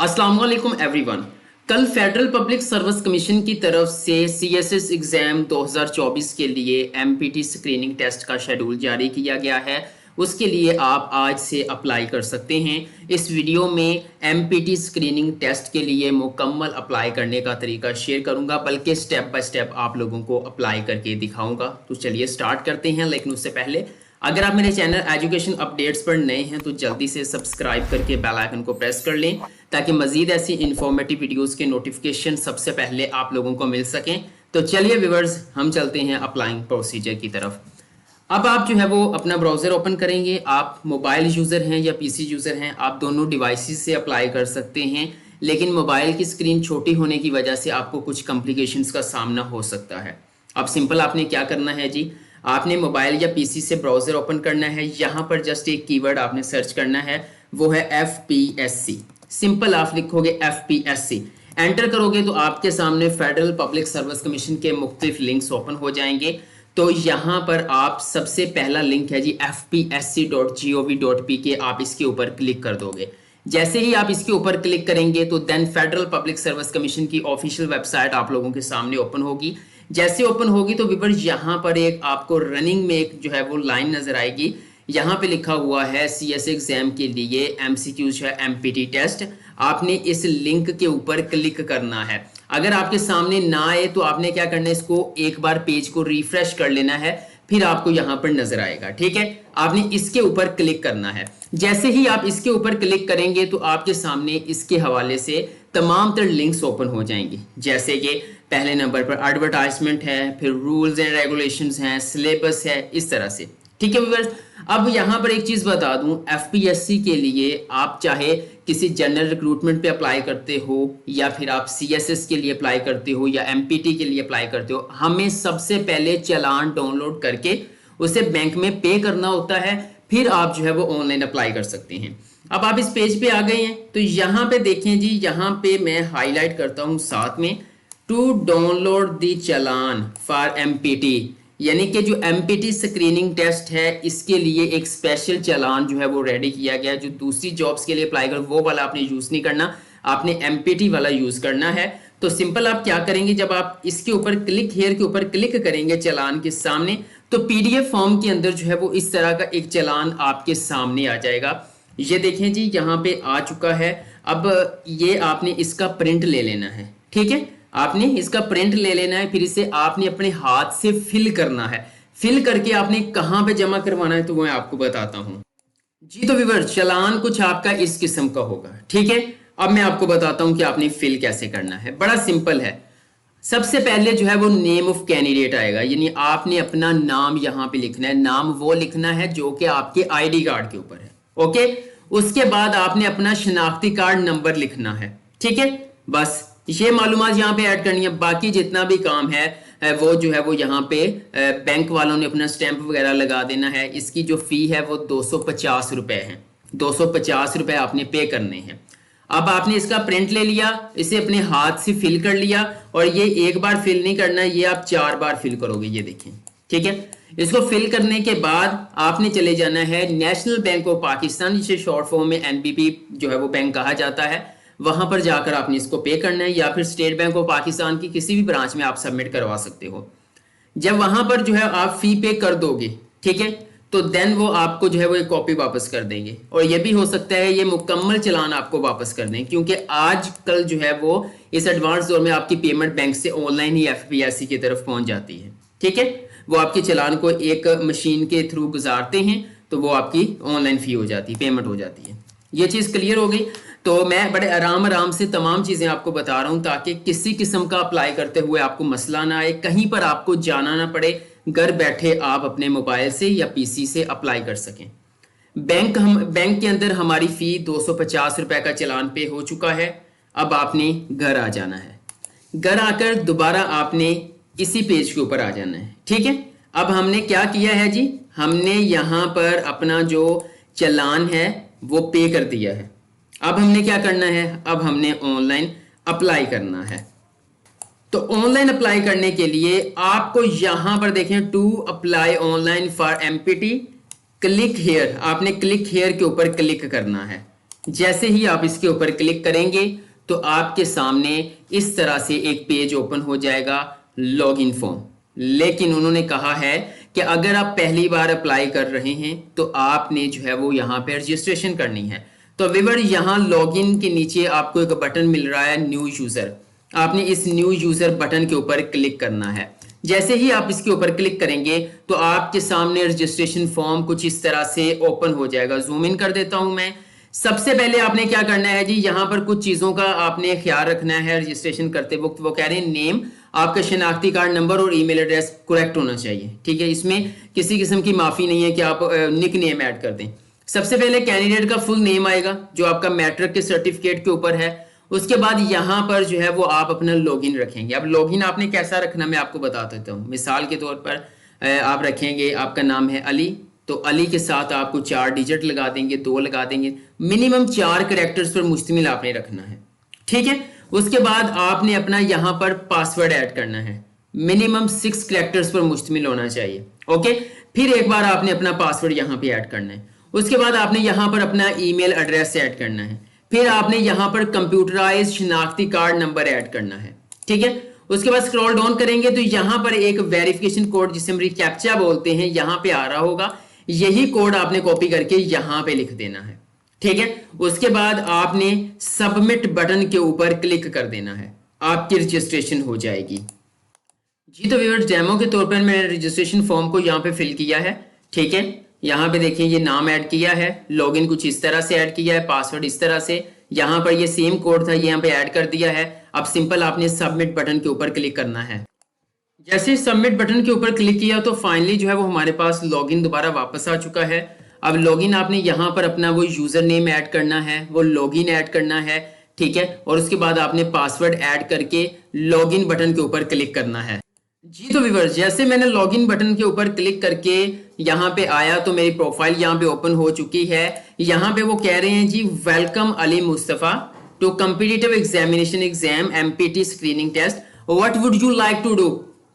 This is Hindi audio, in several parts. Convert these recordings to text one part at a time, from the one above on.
अस्सलाम वालेकुम एवरीवन। कल फेडरल पब्लिक सर्विस कमीशन की तरफ से सीएसएस एग्ज़ाम 2024 के लिए एमपीटी स्क्रीनिंग टेस्ट का शेड्यूल जारी किया गया है। उसके लिए आप आज से अप्लाई कर सकते हैं। इस वीडियो में एमपीटी स्क्रीनिंग टेस्ट के लिए मुकम्मल अप्लाई करने का तरीका शेयर करूंगा, बल्कि स्टेप बाय स्टेप आप लोगों को अप्लाई करके दिखाऊंगा। तो चलिए स्टार्ट करते हैं। लेकिन उससे पहले अगर आप मेरे चैनल एजुकेशन अपडेट्स पर नए हैं तो जल्दी से सब्सक्राइब करके बेल आइकन को प्रेस कर लें, ताकि मजीद ऐसी इंफॉर्मेटिव वीडियोस के नोटिफिकेशन सबसे पहले आप लोगों को मिल सकें। तो चलिए व्यूअर्स, हम चलते हैं अप्लाइंग प्रोसीजर की तरफ। अब आप जो है वो अपना ब्राउज़र ओपन करेंगे। आप मोबाइल यूज़र हैं या पीसी यूज़र हैं, आप दोनों डिवाइसेस से अप्लाई कर सकते हैं, लेकिन मोबाइल की स्क्रीन छोटी होने की वजह से आपको कुछ कॉम्प्लिकेशंस का सामना हो सकता है। अब सिंपल आपने क्या करना है जी, आपने मोबाइल या पीसी से ब्राउज़र ओपन करना है। यहाँ पर जस्ट एक कीवर्ड आपने सर्च करना है, वो है FPSC। सिंपल आप लिखोगे FPSC, एंटर करोगे तो आपके सामने फेडरल पब्लिक सर्विस कमीशन के मुख्तलिफ लिंक्स ओपन हो जाएंगे। तो यहाँ पर आप सबसे पहला लिंक है जी fpsc.gov.pk, आप इसके ऊपर क्लिक कर दोगे। जैसे ही आप इसके ऊपर क्लिक करेंगे तो then federal public service commission की ऑफिशियल वेबसाइट आप लोगों के सामने ओपन होगी। जैसे ओपन होगी तो व्यूअर यहाँ पर एक आपको रनिंग में एक जो है वो लाइन नजर आएगी। यहाँ पे लिखा हुआ है सीएस एग्जाम के लिए एमसीक्यूज है एमपीटी टेस्ट। आपने इस लिंक के ऊपर क्लिक करना है। अगर आपके सामने ना आए तो आपने क्या करना है, इसको एक बार पेज को रिफ्रेश कर लेना है, फिर आपको यहाँ पर नजर आएगा। ठीक है, आपने इसके ऊपर क्लिक करना है। जैसे ही आप इसके ऊपर क्लिक करेंगे तो आपके सामने इसके हवाले से तमाम तरह लिंक्स ओपन हो जाएंगे। जैसे कि पहले नंबर पर एडवर्टाइजमेंट है, फिर रूल्स एंड रेगुलेशंस हैं, सिलेबस है, इस तरह से। ठीक है व्यूअर्स, अब यहाँ पर एक चीज बता दूं, एफपीएससी के लिए आप चाहे किसी जनरल रिक्रूटमेंट पे अप्लाई करते हो, या फिर आप सीएसएस के लिए अप्लाई करते हो, या एमपीटी के लिए अप्लाई करते हो, हमें सबसे पहले चालान डाउनलोड करके उसे बैंक में पे करना होता है, फिर आप जो है वो ऑनलाइन अप्लाई कर सकते हैं। अब आप इस पेज पे आ गए हैं तो यहाँ पे देखें जी, यहाँ पे मैं हाईलाइट करता हूँ साथ में, to download the challan for MPT, यानी कि जो एमपीटी स्क्रीनिंग टेस्ट है इसके लिए एक स्पेशल चालान जो है वो रेडी किया गया है। जो दूसरी जॉब्स के लिए अप्लाई कर वो वाला आपने यूज नहीं करना, आपने एमपीटी वाला यूज करना है। तो सिंपल आप क्या करेंगे, जब आप इसके ऊपर क्लिक हेयर के ऊपर क्लिक करेंगे चालान के सामने, तो पीडीएफ फॉर्म के अंदर जो है वो इस तरह का एक चालान आपके सामने आ जाएगा। ये देखें जी, यहाँ पे आ चुका है। अब ये आपने इसका प्रिंट ले लेना है। ठीक है, आपने इसका प्रिंट ले लेना है, फिर इसे आपने अपने हाथ से फिल करना है। फिल करके आपने कहाँ पे जमा करवाना है तो वो मैं आपको बताता हूँ जी। तो व्यूअर, चालान कुछ आपका इस किस्म का होगा। ठीक है, अब मैं आपको बताता हूँ कि आपने फिल कैसे करना है। बड़ा सिंपल है। सबसे पहले जो है वो नेम ऑफ कैंडिडेट आएगा, यानी आपने अपना नाम यहाँ पे लिखना है। नाम वो लिखना है जो कि आपके आईडी कार्ड के ऊपर है। ओके, उसके बाद आपने अपना शनाख्ती कार्ड नंबर लिखना है। ठीक है, बस ये मालूमात यहाँ पे ऐड करनी है। बाकी जितना भी काम है वो जो है वो यहाँ पे बैंक वालों ने अपना स्टैंप वगैरह लगा देना है। इसकी जो फी है वो 250 रुपए है। 250 रुपए आपने पे करने हैं। अब आपने इसका प्रिंट ले लिया, इसे अपने हाथ से फिल कर लिया, और ये एक बार फिल नहीं करना, ये आप 4 बार फिल करोगे। ये देखें, ठीक है। इसको फिल करने के बाद आपने चले जाना है नेशनल बैंक ऑफ पाकिस्तान, जिसे शॉर्ट फॉर्म में एनबीपी जो है वो बैंक कहा जाता है। वहां पर जाकर आपने इसको पे करना है, या फिर स्टेट बैंक ऑफ पाकिस्तान की किसी भी ब्रांच में आप सबमिट करवा सकते हो। जब वहां पर जो है आप फी पे कर दोगे, ठीक है, तो देन वो आपको जो है वो एक कॉपी वापस कर देंगे। और ये भी हो सकता है ये मुकम्मल चालान आपको वापस कर दें, क्योंकि आजकल जो है वो इस एडवांस दौर में आपकी पेमेंट बैंक से ऑनलाइन ही एफपीएससी की तरफ पहुंच जाती है। ठीक है, वो आपके चालान को एक मशीन के थ्रू गुजारते हैं, तो वो आपकी ऑनलाइन फी हो जाती है, पेमेंट हो जाती है। ये चीज़ क्लियर हो गई। तो मैं बड़े आराम से तमाम चीज़ें आपको बता रहा हूँ, ताकि किसी किस्म का अप्लाई करते हुए आपको मसला ना आए, कहीं पर आपको जाना ना पड़े, घर बैठे आप अपने मोबाइल से या पीसी से अप्लाई कर सकें। बैंक के अंदर हमारी फ़ी 250 रुपए का चालान पे हो चुका है। अब आपने घर आ जाना है। घर आकर दोबारा आपने इसी पेज के ऊपर आ जाना है। ठीक है, अब हमने क्या किया है जी, हमने यहाँ पर अपना जो चालान है वो पे कर दिया है। अब हमने क्या करना है, अब हमने ऑनलाइन अप्लाई करना है। तो ऑनलाइन अप्लाई करने के लिए आपको यहां पर देखें, to apply online for MPT, click here, आपने क्लिक हेयर के ऊपर क्लिक करना है। जैसे ही आप इसके ऊपर क्लिक करेंगे तो आपके सामने इस तरह से एक पेज ओपन हो जाएगा, लॉगिन फॉर्म। लेकिन उन्होंने कहा है कि अगर आप पहली बार अप्लाई कर रहे हैं तो आपने जो है वो यहाँ पे रजिस्ट्रेशन करनी है। तो व्यूअर यहाँ लॉगिन के नीचे आपको एक बटन मिल रहा है न्यू यूजर, आपने इस न्यू यूजर बटन के ऊपर क्लिक करना है। जैसे ही आप इसके ऊपर क्लिक करेंगे तो आपके सामने रजिस्ट्रेशन फॉर्म कुछ इस तरह से ओपन हो जाएगा। जूम इन कर देता हूं मैं। सबसे पहले आपने क्या करना है जी, यहाँ पर कुछ चीजों का आपने ख्याल रखना है रजिस्ट्रेशन करते वक्त। वो कह रहे हैं नेम, आपका शनाख्ती कार्ड नंबर और ईमेल एड्रेस करेक्ट होना चाहिए, ठीक है। इसमें किसी किस्म की माफी नहीं है कि आप निक नेम ऐड कर दें। सबसे पहले कैंडिडेट का फुल नेम आएगा जो आपका मैट्रिक के सर्टिफिकेट के ऊपर है। उसके बाद यहाँ पर जो है वो आप अपना लॉगिन रखेंगे। अब लॉगिन आपने कैसा रखना मैं आपको बता देता हूँ। मिसाल के तौर पर आप रखेंगे, आपका नाम है अली, तो अली के साथ आपको 4 डिजिट लगा देंगे, 2 लगा देंगे, मिनिमम 4 कैरेक्टर्स पर मुश्तमिल आपने रखना है, ठीक है। उसके बाद आपने अपना यहाँ पर पासवर्ड ऐड करना है, मिनिमम 6 कैरेक्टर्स पर मुश्तमिल होना चाहिए, ओके। फिर एक बार आपने अपना पासवर्ड यहाँ पे ऐड करना है। उसके बाद आपने यहाँ पर अपना ईमेल एड्रेस ऐड करना है। फिर आपने यहाँ पर कंप्यूटराइज शनाख्ती कार्ड नंबर ऐड करना है, ठीक है। उसके बाद स्क्रॉल डाउन करेंगे तो यहाँ पर एक वेरिफिकेशन कोड जिसे हम कैप्चा बोलते हैं यहाँ पे आ रहा होगा। यही कोड आपने कॉपी करके यहाँ पे लिख देना है, ठीक है। उसके बाद आपने सबमिट बटन के ऊपर क्लिक कर देना है, आपकी रजिस्ट्रेशन हो जाएगी जी। तो व्यूअर्स डेमो के तौर पर मैंने रजिस्ट्रेशन फॉर्म को यहाँ पे फिल किया है, ठीक है। यहाँ पे देखिए ये नाम ऐड किया है, लॉगिन कुछ इस तरह से ऐड किया है, पासवर्ड इस तरह से, यहाँ पर ये सेम कोड था ये यहाँ पे ऐड कर दिया है। अब सिंपल आपने सबमिट बटन के ऊपर क्लिक करना है। जैसे सबमिट बटन के ऊपर क्लिक किया तो फाइनली जो है वो हमारे पास लॉगिन दोबारा वापस आ चुका है। अब लॉगिन आपने यहाँ पर अपना वो यूजर नेम ऐड करना है, वो लॉगिन ऐड करना है, ठीक है। और उसके बाद आपने पासवर्ड ऐड करके लॉगिन बटन के ऊपर क्लिक करना है जी। तो व्यूअर्स जैसे मैंने लॉगिन बटन के ऊपर क्लिक करके यहाँ पे आया तो मेरी प्रोफाइल यहाँ पे ओपन हो चुकी है। यहाँ पे वो कह रहे हैं जी welcome Ali Mustafa to competitive examination exam MPT screening test, what would you like to do,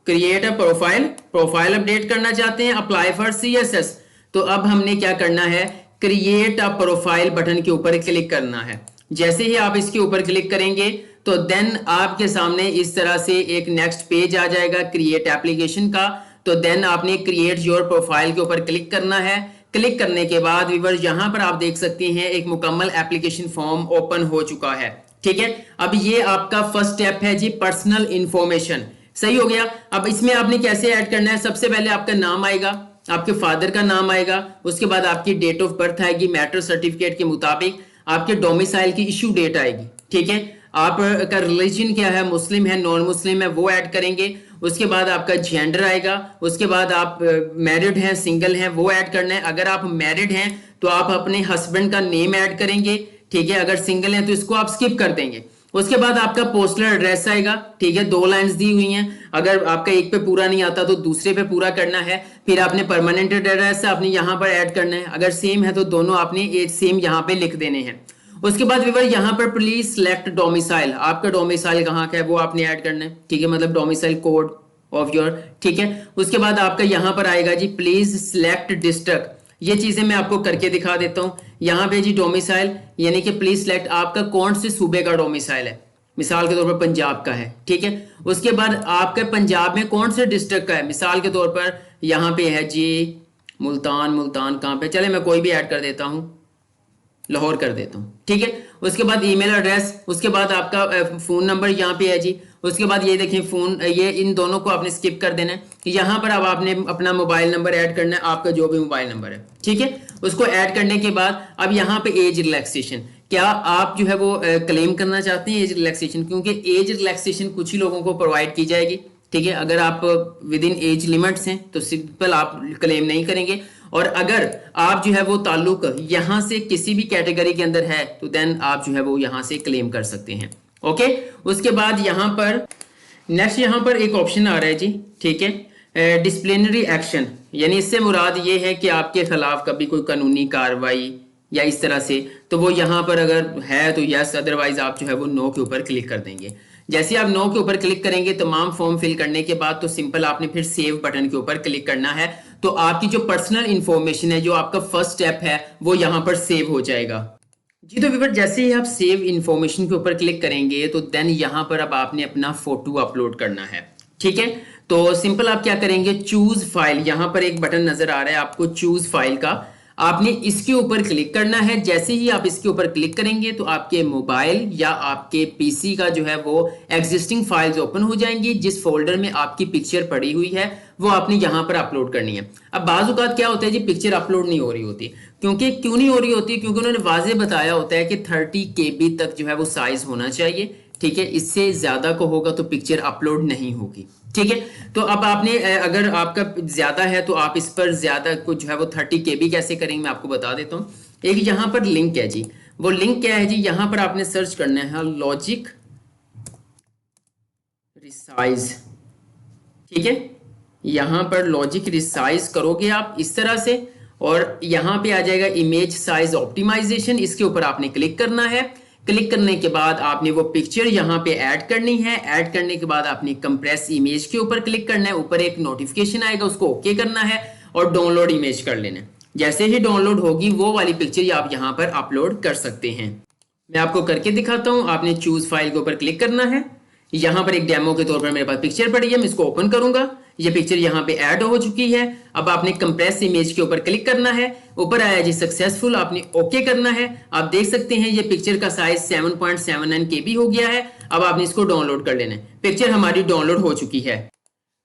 create a profile update करना चाहते हैं, अप्लाई फॉर सीएसएस। तो अब हमने क्या करना है, क्रिएट अ प्रोफाइल बटन के ऊपर क्लिक करना है। जैसे ही आप इसके ऊपर क्लिक करेंगे तो देन आपके सामने इस तरह से एक नेक्स्ट पेज आ जाएगा क्रिएट एप्लीकेशन का। तो देन आपने क्रिएट योर प्रोफाइल के ऊपर क्लिक करना है। क्लिक करने के बाद व्यूअर्स यहाँ पर आप देख सकते हैं एक मुकम्मल एप्लीकेशन फॉर्म ओपन हो चुका है, ठीक है। अब ये आपका फर्स्ट स्टेप है जी, पर्सनल इंफॉर्मेशन, सही हो गया। अब इसमें आपने कैसे ऐड करना है, सबसे पहले आपका नाम आएगा, आपके फादर का नाम आएगा, उसके बाद आपकी डेट ऑफ बर्थ आएगी मैट्रिक सर्टिफिकेट के मुताबिक, आपके डोमिसाइल की इशू डेट आएगी, ठीक है। आपका रिलीजन क्या है, मुस्लिम है नॉन मुस्लिम है, वो ऐड करेंगे। उसके बाद आपका जेंडर आएगा, उसके बाद आप मैरिड हैं सिंगल हैं वो ऐड करना है। अगर आप मैरिड हैं तो आप अपने हस्बैंड का नेम ऐड करेंगे, ठीक है। अगर सिंगल हैं तो इसको आप स्किप कर देंगे। उसके बाद आपका पोस्टल एड्रेस आएगा, ठीक है, 2 लाइंस दी हुई हैं। अगर आपका एक पे पूरा नहीं आता तो दूसरे पे पूरा करना है। फिर आपने परमानेंट एड्रेस आपने यहाँ पर ऐड करना है, अगर सेम है तो दोनों आपने एक सेम यहाँ पे लिख देने हैं। उसके बाद व्यूअर यहाँ पर प्लीज सिलेक्ट डोमिसाइल, आपका डोमिसाइल कहाँ का है वो आपने ऐड करना है, ठीक है, मतलब डोमिसाइल कोड ऑफ योर, ठीक है। उसके बाद आपका यहाँ पर आएगा जी प्लीज सिलेक्ट डिस्ट्रिक्ट, ये चीजें मैं आपको करके दिखा देता हूँ। यहाँ पे जी डोमिसाइल यानी कि प्लीज सिलेक्ट आपका कौन से सूबे का डोमिसाइल है, मिसाल के तौर पर पंजाब का है, ठीक है। उसके बाद आपके पंजाब में कौन से डिस्ट्रिक्ट का है, मिसाल के तौर पर यहाँ पे है जी मुल्तान कहाँ पे, चले मैं कोई भी ऐड कर देता हूँ, लाहौर कर देता हूँ, ठीक है। उसके बाद ईमेल एड्रेस, उसके बाद आपका फोन नंबर यहाँ पे है जी। उसके बाद ये देखें फोन, ये इन दोनों को आपने स्किप कर देना है। यहाँ पर अब आपने अपना मोबाइल नंबर ऐड करना है, आपका जो भी मोबाइल नंबर है, ठीक है। उसको ऐड करने के बाद अब यहाँ पे एज रिलैक्सेशन, क्या आप जो है वो क्लेम करना चाहते हैं एज रिलैक्सेशन, क्योंकि एज रिलैक्सेशन कुछ ही लोगों को प्रोवाइड की जाएगी, ठीक है। अगर आप विद इन एज लिमिट्स हैं तो सिंपल आप क्लेम नहीं करेंगे, और अगर आप जो है वो ताल्लुक यहां से किसी भी कैटेगरी के अंदर है तो देन आप जो है वो यहां से क्लेम कर सकते हैं, ओके। उसके बाद यहां पर नेक्स्ट यहां पर एक ऑप्शन आ रहा है जी, ठीक है, डिसिप्लिनरी एक्शन, यानी इससे मुराद ये है कि आपके खिलाफ कभी कोई कानूनी कार्रवाई या इस तरह से, तो वो यहाँ पर अगर है तो यस, अदरवाइज आप जो है वो नो के ऊपर क्लिक कर देंगे। जैसे आप नो के ऊपर क्लिक करेंगे तमाम फॉर्म फिल करने के बाद तो सिंपल आपने फिर सेव बटन के ऊपर क्लिक करना है। तो आपकी जो पर्सनल इंफॉर्मेशन है, जो आपका फर्स्ट स्टेप है, वो यहाँ पर सेव हो जाएगा। जी तो व्यूअर जैसे ही आप सेव इन्फॉर्मेशन के ऊपर क्लिक करेंगे तो देन यहाँ पर अब आपने अपना फोटो अपलोड करना है। ठीक है, तो सिंपल आप क्या करेंगे, चूज फाइल, यहाँ पर एक बटन नजर आ रहा है आपको चूज फाइल का, आपने इसके ऊपर क्लिक करना है। जैसे ही आप इसके ऊपर क्लिक करेंगे तो आपके मोबाइल या आपके पीसी का जो है वो एग्जिस्टिंग फाइल्स ओपन हो जाएंगी। जिस फोल्डर में आपकी पिक्चर पड़ी हुई है वो आपने यहाँ पर अपलोड करनी है। अब बाजुकात क्या होता है जी, पिक्चर अपलोड नहीं हो रही होती, क्योंकि क्यों नहीं हो रही होती, क्योंकि उन्होंने वाजे बताया होता है कि 30 KB तक जो है वो साइज होना चाहिए। ठीक है, इससे ज्यादा को होगा तो पिक्चर अपलोड नहीं होगी। ठीक है, तो अब आपने अगर आपका ज्यादा है तो आप इस पर ज्यादा को जो है वो 30 KB कैसे करेंगे मैं आपको बता देता हूँ। एक यहाँ पर लिंक है जी, वो लिंक क्या है जी, यहाँ पर आपने सर्च करना है लॉजिक रिसाइज। ठीक है, यहाँ पर लॉजिक रिसाइज करोगे आप इस तरह से, और यहाँ पे आ जाएगा इमेज साइज ऑप्टिमाइजेशन, इसके ऊपर आपने क्लिक करना है। क्लिक करने के बाद आपने वो पिक्चर यहाँ पे ऐड करनी है। ऐड करने के बाद आपने कंप्रेस इमेज के ऊपर क्लिक करना है, ऊपर एक नोटिफिकेशन आएगा उसको ओके करना है और डाउनलोड इमेज कर लेना है। जैसे ही डाउनलोड होगी वो वाली पिक्चर आप यहाँ पर अपलोड कर सकते हैं। मैं आपको करके दिखाता हूँ। आपने चूज फाइल के ऊपर क्लिक करना है, यहाँ पर एक डेमो के तौर पर मेरे पास पिक्चर पड़ी है, मैं इसको ओपन करूंगा, ये पिक्चर यहाँ पे ऐड हो चुकी है। अब आपने कंप्रेस इमेज के ऊपर क्लिक करना है, ऊपर आया जी सक्सेसफुल, आपने ओके करना है। आप देख सकते हैं ये पिक्चर का साइज 7.79 KB हो गया है। अब आपने इसको डाउनलोड कर लेना है, पिक्चर हमारी डाउनलोड हो चुकी है।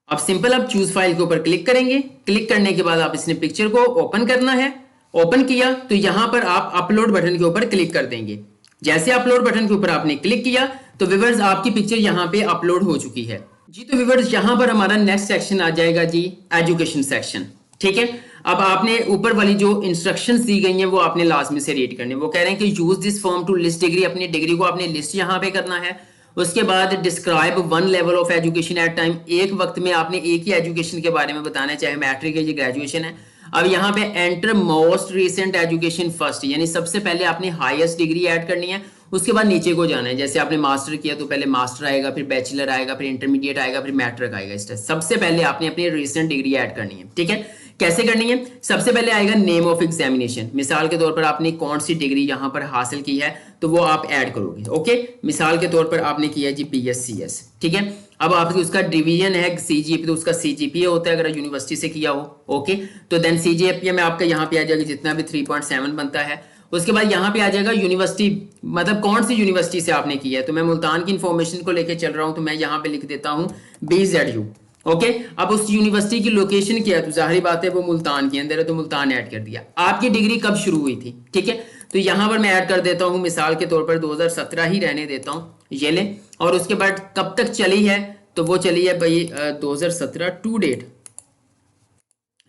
अब सिंपल आप चूज फाइल के ऊपर क्लिक करेंगे, क्लिक करने के बाद आप इसने पिक्चर को ओपन करना है। ओपन किया तो यहां पर आप अपलोड बटन के ऊपर क्लिक कर देंगे। जैसे अपलोड बटन के ऊपर आपने क्लिक किया तो व्यूअर्स आपकी पिक्चर यहां पे अपलोड हो चुकी है जी। तो व्यूअर्स यहां पर हमारा नेक्स्ट सेक्शन आ जाएगा जी, एजुकेशन सेक्शन। ठीक है, अब आपने ऊपर वाली जो इंस्ट्रक्शंस दी गई हैं वो आपने लाजमी से रीड करने। वो कह रहे हैं कि use this form to list degree, अपनी डिग्री को आपने लिस्ट यहां पे करना है। उसके बाद describe one level of education at time, एक वक्त में आपने एक ही एजुकेशन के बारे में बताना है, चाहे मैट्रिक है या ग्रेजुएशन है। अब यहाँ पे enter most recent education first, यानी सबसे पहले आपने हाईएस्ट डिग्री ऐड करनी है, उसके बाद नीचे को जाना है। जैसे आपने मास्टर किया तो पहले मास्टर आएगा, फिर बैचलर आएगा, फिर इंटरमीडिएट आएगा, फिर मैट्रिक आएगा। इस तरह सबसे पहले आपने अपनी रिसेंट डिग्री ऐड करनी है। ठीक है, कैसे करनी है, सबसे पहले आएगा नेम ऑफ एग्जामिनेशन, मिसाल के तौर पर आपने कौन सी डिग्री यहाँ पर हासिल की है तो वो आप ऐड करोगे। ओके, मिसाल के तौर पर आपने किया जी PSCS। ठीक है, अब आपकी उसका डिवीजन है CGPA, तो उसका CGPA होता है अगर यूनिवर्सिटी से किया हो। ओके, तो देन CGPA में आपका यहाँ पे आ जाएगा जितना भी 3.7 बनता है। उसके बाद यहाँ पे आ जाएगा यूनिवर्सिटी, मतलब कौन सी यूनिवर्सिटी से आपने किया है। तो मैं मुल्तान की इंफॉर्मेशन को लेकर चल रहा हूँ तो मैं यहाँ पे लिख देता हूँ BZU। ओके, अब उस यूनिवर्सिटी की लोकेशन क्या है, तो जाहिर बात है वो मुल्तान के अंदर है तो मुल्तान ऐड कर दिया। आपकी डिग्री कब शुरू हुई थी, ठीक है, तो यहां पर मैं ऐड कर देता हूं मिसाल के तौर पर 2017 ही रहने देता हूं, ये ले। और उसके बाद कब तक चली है, तो वो चली है भाई 2017 टू डेट,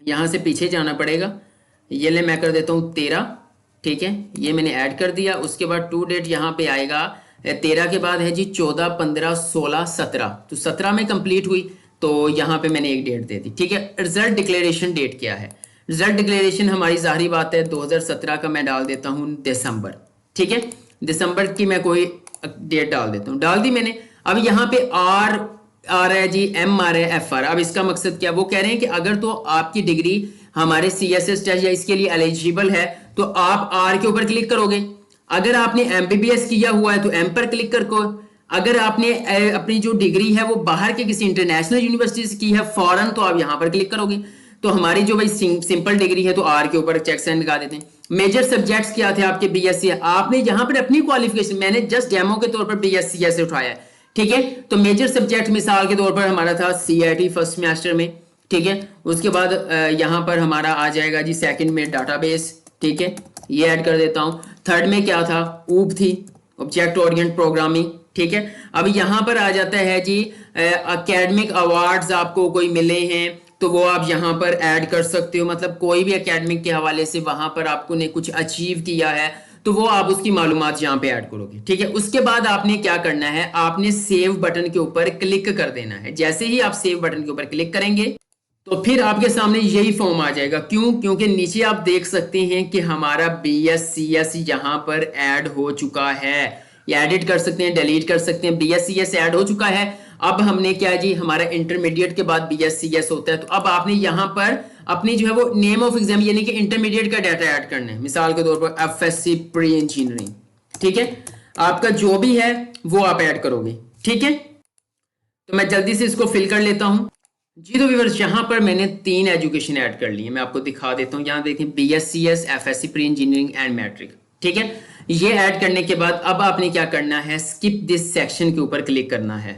यहां से पीछे जाना पड़ेगा, ये ले मैं कर देता हूं 13। ठीक है, ये मैंने ऐड कर दिया। उसके बाद टू डेट यहाँ पे आएगा 13 के बाद है जी 14, 15, 16, 17, तो 17 में कंप्लीट हुई तो यहाँ पे मैंने एक डेट दे दी। ठीक है, रिजल्ट डिक्लेरेशन डेट क्या है, रिजल्ट डिक्लेरेशन हमारी जाहिर बात है 2017 का मैं डाल देता हूँ दिसंबर। ठीक है, दिसंबर की मैं कोई डेट डाल देता हूँ, डाल दी मैंने। अब यहाँ पे R आ रहा है जी, M आ रहा है, F आ रहा है। अब इसका मकसद क्या, वो कह रहे हैं कि अगर तो आपकी डिग्री हमारे CSS टेस्ट या इसके लिए एलिजिबल है तो आप R के ऊपर क्लिक करोगे। अगर आपने MBBS किया हुआ है तो M पर क्लिक करो। अगर आपने अपनी जो डिग्री है वो बाहर के किसी इंटरनेशनल यूनिवर्सिटी से की है फॉरेन, तो आप यहाँ पर क्लिक करोगे। तो हमारी जो भाई सिंपल डिग्री है तो R के ऊपर चेक साइन लगा देते हैं। मेजर सब्जेक्ट्स क्या थे आपके BSc, आपने यहाँ पर अपनी क्वालिफिकेशन, मैंने जस्ट डेमो के तौर पर BSc ऐसे उठाया है। ठीक है, तो मेजर सब्जेक्ट मिसाल के तौर पर हमारा था CIT फर्स्ट सेमेस्टर में। ठीक है, उसके बाद यहाँ पर हमारा आ जाएगा जी सेकंड में डाटाबेस। ठीक है, ये ऐड कर देता हूँ। थर्ड में क्या था, ऊब थी, ऑब्जेक्ट ओरिएंट प्रोग्रामिंग। ठीक है, अब यहाँ पर आ जाता है जी एकेडमिक अवार्ड्स आपको कोई मिले हैं तो वो आप यहाँ पर ऐड कर सकते हो, मतलब कोई भी एकेडमिक के हवाले से वहां पर आपको ने कुछ अचीव किया है तो वो आप उसकी मालूमात यहाँ पे ऐड करोगे। ठीक है, उसके बाद आपने क्या करना है, आपने सेव बटन के ऊपर क्लिक कर देना है। जैसे ही आप सेव बटन के ऊपर क्लिक करेंगे तो फिर आपके सामने यही फॉर्म आ जाएगा। क्यों, क्योंकि नीचे आप देख सकते हैं कि हमारा BSCS यहाँ पर ऐड हो चुका है। या एडिट कर सकते हैं, डिलीट कर सकते हैं, BSCS ऐड हो चुका है। अब हमने क्या जी, हमारा इंटरमीडिएट के बाद BSCS होता है, तो अब आपने यहाँ पर अपनी जो है वो नेम ऑफ एग्जाम यानी कि इंटरमीडिएट का डाटा ऐड करना है। मिसाल के तौर पर एफएससी प्री इंजीनियरिंग, ठीक है, आपका जो भी है वो आप ऐड करोगे, ठीक है। तो मैं जल्दी से इसको फिल कर लेता हूं जी। तो व्यूअर्स यहाँ पर मैंने 3 एजुकेशन ऐड कर ली है, मैं आपको दिखा देता हूँ। यहाँ देखें BScs, FSc pre engineering and matric, ठीक है। ये ऐड करने के बाद अब आपने क्या करना है, स्किप दिस सेक्शन के ऊपर क्लिक करना है।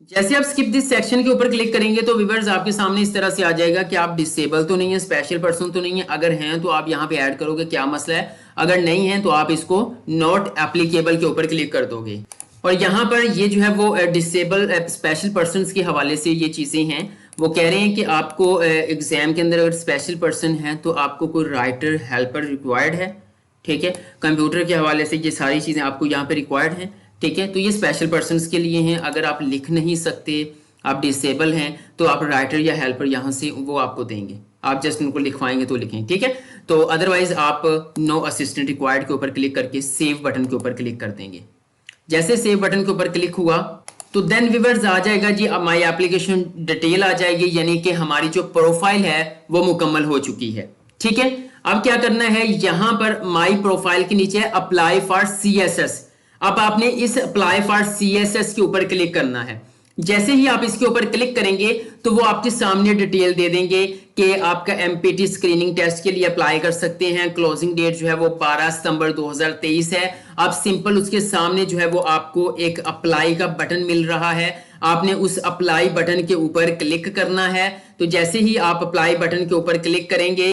जैसे आप स्किप दिस सेक्शन के ऊपर क्लिक करेंगे तो व्यूअर्स आपके सामने इस तरह से आ जाएगा कि आप डिसेबल तो नहीं है, स्पेशल पर्सन तो नहीं है। अगर हैं तो आप यहाँ पे ऐड करोगे, क्या मसला है। अगर नहीं है तो आप इसको नॉट एप्लीकेबल के ऊपर क्लिक कर दोगे। और यहाँ पर ये जो है वो डिसेबल स्पेशल पर्सन के हवाले से ये चीज़ें हैं। वो कह रहे हैं कि आपको एग्जाम के अंदर अगर स्पेशल पर्सन है तो आपको कोई राइटर हेल्पर रिक्वायर्ड है, ठीक है। कंप्यूटर के हवाले से ये सारी चीज़ें आपको यहाँ पे रिक्वायर्ड हैं, ठीक है। तो ये स्पेशल पर्सनस के लिए हैं। अगर आप लिख नहीं सकते, आप डिसेबल हैं, तो आप राइटर या हेल्पर यहाँ से वो आपको देंगे, आप जस्ट उनको लिखवाएंगे तो लिखें, ठीक है। तो अदरवाइज आप नो असिस्टेंट रिक्वायर्ड के ऊपर क्लिक करके सेव बटन के ऊपर क्लिक कर देंगे। जैसे सेव बटन के ऊपर क्लिक हुआ तो देन व्यूअर्स आ जाएगा जी, अब माई एप्लीकेशन डिटेल आ जाएगी, यानी कि हमारी जो प्रोफाइल है वो मुकम्मल हो चुकी है, ठीक है। अब क्या करना है, यहां पर माई प्रोफाइल के नीचे अप्लाई फॉर CSS। अब आपने इस अप्लाई फॉर CSS के ऊपर क्लिक करना है। जैसे ही आप इसके ऊपर क्लिक करेंगे तो वो आपके सामने डिटेल दे देंगे कि आपका MPT स्क्रीनिंग टेस्ट के लिए अप्लाई कर सकते हैं। क्लोजिंग डेट जो है वो 12 सितंबर 2023 है। आप सिंपल उसके सामने जो है वो आपको एक अप्लाई का बटन मिल रहा है, आपने उस अप्लाई बटन के ऊपर क्लिक करना है। तो जैसे ही आप अप्लाई बटन के ऊपर क्लिक करेंगे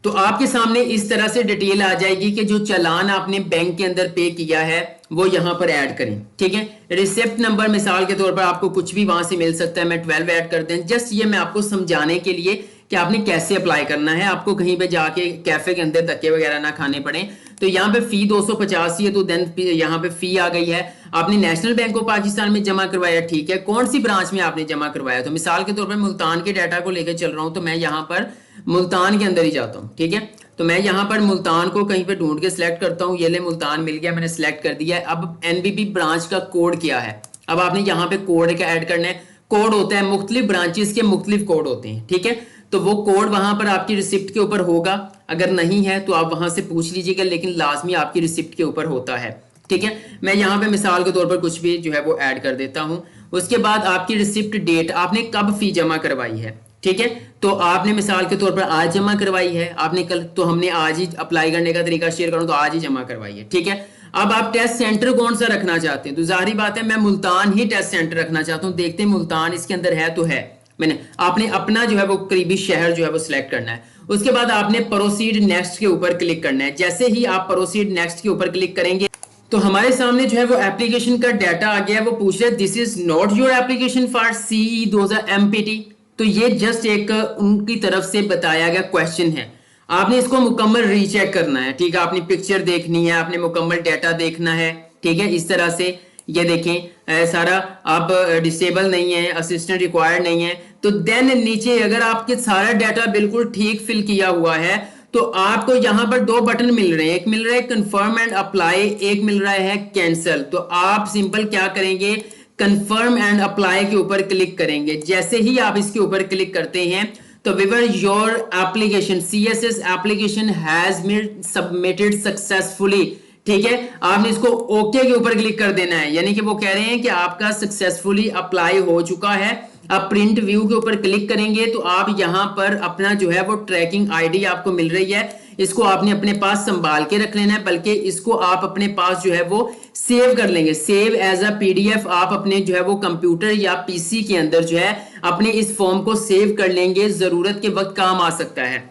तो आपके सामने इस तरह से डिटेल आ जाएगी कि जो चालान आपने बैंक के अंदर पे किया है वो यहाँ पर ऐड करें, ठीक है। रिसिप्ट नंबर मिसाल के तौर पर आपको कुछ भी वहां से मिल सकता है, मैं 12 ऐड कर दें। जस्ट ये मैं आपको समझाने के लिए कि आपने कैसे अप्लाई करना है, आपको कहीं पे जाके कैफे के अंदर धक्के वगैरह ना खाने पड़े। तो यहाँ पे फी 285 है, तो देन यहाँ पे फी आ गई है। आपने नेशनल बैंक ऑफ पाकिस्तान में जमा करवाया, ठीक है। कौन सी ब्रांच में आपने जमा करवाया, तो मिसाल के तौर पर मुल्तान के डाटा को लेकर चल रहा हूँ, तो मैं यहाँ पर मुल्तान के अंदर ही जाता हूँ, ठीक है। तो मैं यहाँ पर मुल्तान को कहीं पे ढूंढ के सिलेक्ट करता हूँ, ये ले मुल्तान मिल गया, मैंने सिलेक्ट कर दिया है। अब NBP ब्रांच का कोड क्या है, अब आपने यहाँ पे कोड का ऐड करना है। कोड होता है मुख्तलिफ ब्रांचेस के मुख्तलिफ कोड होते हैं, ठीक है। तो वो कोड वहां पर आपकी रिसिप्ट के ऊपर होगा, अगर नहीं है तो आप वहां से पूछ लीजिएगा, लेकिन लाजमी आपकी रिसिप्ट के ऊपर होता है, ठीक है। मैं यहाँ पे मिसाल के तौर पर कुछ भी जो है वो ऐड कर देता हूँ। उसके बाद आपकी रिसिप्ट डेट, आपने कब फी जमा करवाई है, ठीक है। तो आपने मिसाल के तौर पर आज जमा करवाई है, आपने कल, तो हमने आज ही अप्लाई करने का तरीका शेयर करूं तो आज ही जमा करवाई है, ठीक है। अब आप टेस्ट सेंटर कौन सा रखना चाहते हैं, तो जाहिर बात है मैं मुल्तान ही टेस्ट सेंटर रखना चाहता हूं। देखते हैं मुल्तान इसके अंदर है तो है, मैंने आपने अपना जो है वो करीबी शहर जो है वो सिलेक्ट करना है। उसके बाद आपने प्रोसीड नेक्स्ट के ऊपर क्लिक करना है। जैसे ही आप प्रोसीड नेक्स्ट के ऊपर क्लिक करेंगे तो हमारे सामने जो है वो एप्लीकेशन का डाटा आ गया है। वो पूछ रहे हैं this is not your application for CE 2000 MPT। तो ये जस्ट एक उनकी तरफ से बताया गया क्वेश्चन है, आपने इसको मुकम्मल रीचेक करना है, ठीक है। आपने पिक्चर देखनी है, आपने मुकम्मल डाटा देखना है, ठीक है। इस तरह से ये देखें सारा, आप डिसेबल नहीं है, असिस्टेंट रिक्वायर्ड नहीं है। तो देन नीचे अगर आपके सारा डाटा बिल्कुल ठीक फिल किया हुआ है तो आपको यहाँ पर 2 बटन मिल रहे हैं, एक मिल रहा है कंफर्म एंड अप्लाई, एक मिल रहा है कैंसिल। तो आप सिंपल क्या करेंगे, कंफर्म एंड अप्लाई के ऊपर क्लिक करेंगे। जैसे ही आप इसके ऊपर क्लिक करते हैं तो viewer your application CSS application has been submitted successfully, ठीक है। आपने इसको ओके के ऊपर क्लिक कर देना है, यानी कि वो कह रहे हैं कि आपका सक्सेसफुली अप्लाई हो चुका है। आप प्रिंट व्यू के ऊपर क्लिक करेंगे तो आप यहाँ पर अपना जो है वो ट्रैकिंग ID आपको मिल रही है, इसको आपने अपने पास संभाल के रख लेना है, बल्कि इसको आप अपने पास जो है वो सेव कर लेंगे, सेव एज अ PDF। आप अपने जो है वो कंप्यूटर या PC के अंदर जो है अपने इस फॉर्म को सेव कर लेंगे, जरूरत के वक्त काम आ सकता है।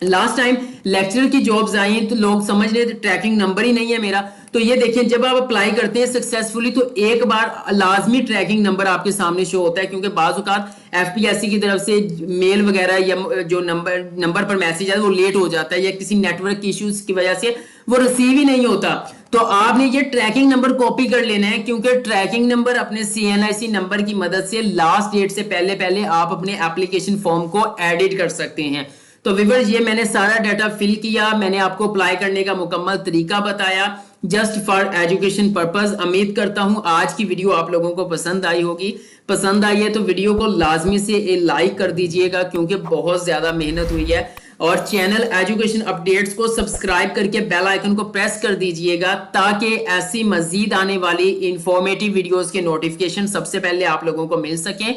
लास्ट टाइम लेक्चरर की जॉब्स आई तो लोग समझ रहे थे ट्रैकिंग नंबर ही नहीं है मेरा। तो ये देखिए जब आप अप्लाई करते हैं सक्सेसफुली तो एक बार लाजमी ट्रैकिंग नंबर आपके सामने शो होता है, क्योंकि बाज़ औक़ात FPSC की तरफ से मेल वगैरह या जो नंबर पर मैसेज है वो लेट हो जाता है, या किसी नेटवर्क इश्यूज की वजह से वो रिसीव ही नहीं होता। तो आपने ये ट्रैकिंग नंबर कॉपी कर लेना है, क्योंकि ट्रैकिंग नंबर अपने CNIC नंबर की मदद से लास्ट डेट से पहले पहले आप अपने एप्लीकेशन फॉर्म को एडिट कर सकते हैं। तो व्यूअर्स ये मैंने सारा डाटा फिल किया, मैंने आपको अप्लाई करने का मुकम्मल तरीका बताया। Just for education purpose. उम्मीद करता हूं आज की वीडियो आप लोगों को पसंद आई होगी। पसंद आई है तो वीडियो को लाजमी से लाइक कर दीजिएगा, क्योंकि बहुत ज्यादा मेहनत हुई है। और चैनल एजुकेशन अपडेट्स को सब्सक्राइब करके बेल आइकन को प्रेस कर दीजिएगा, ताकि ऐसी मजीद आने वाली इंफॉर्मेटिव वीडियोस के नोटिफिकेशन सबसे पहले आप लोगों को मिल सकें।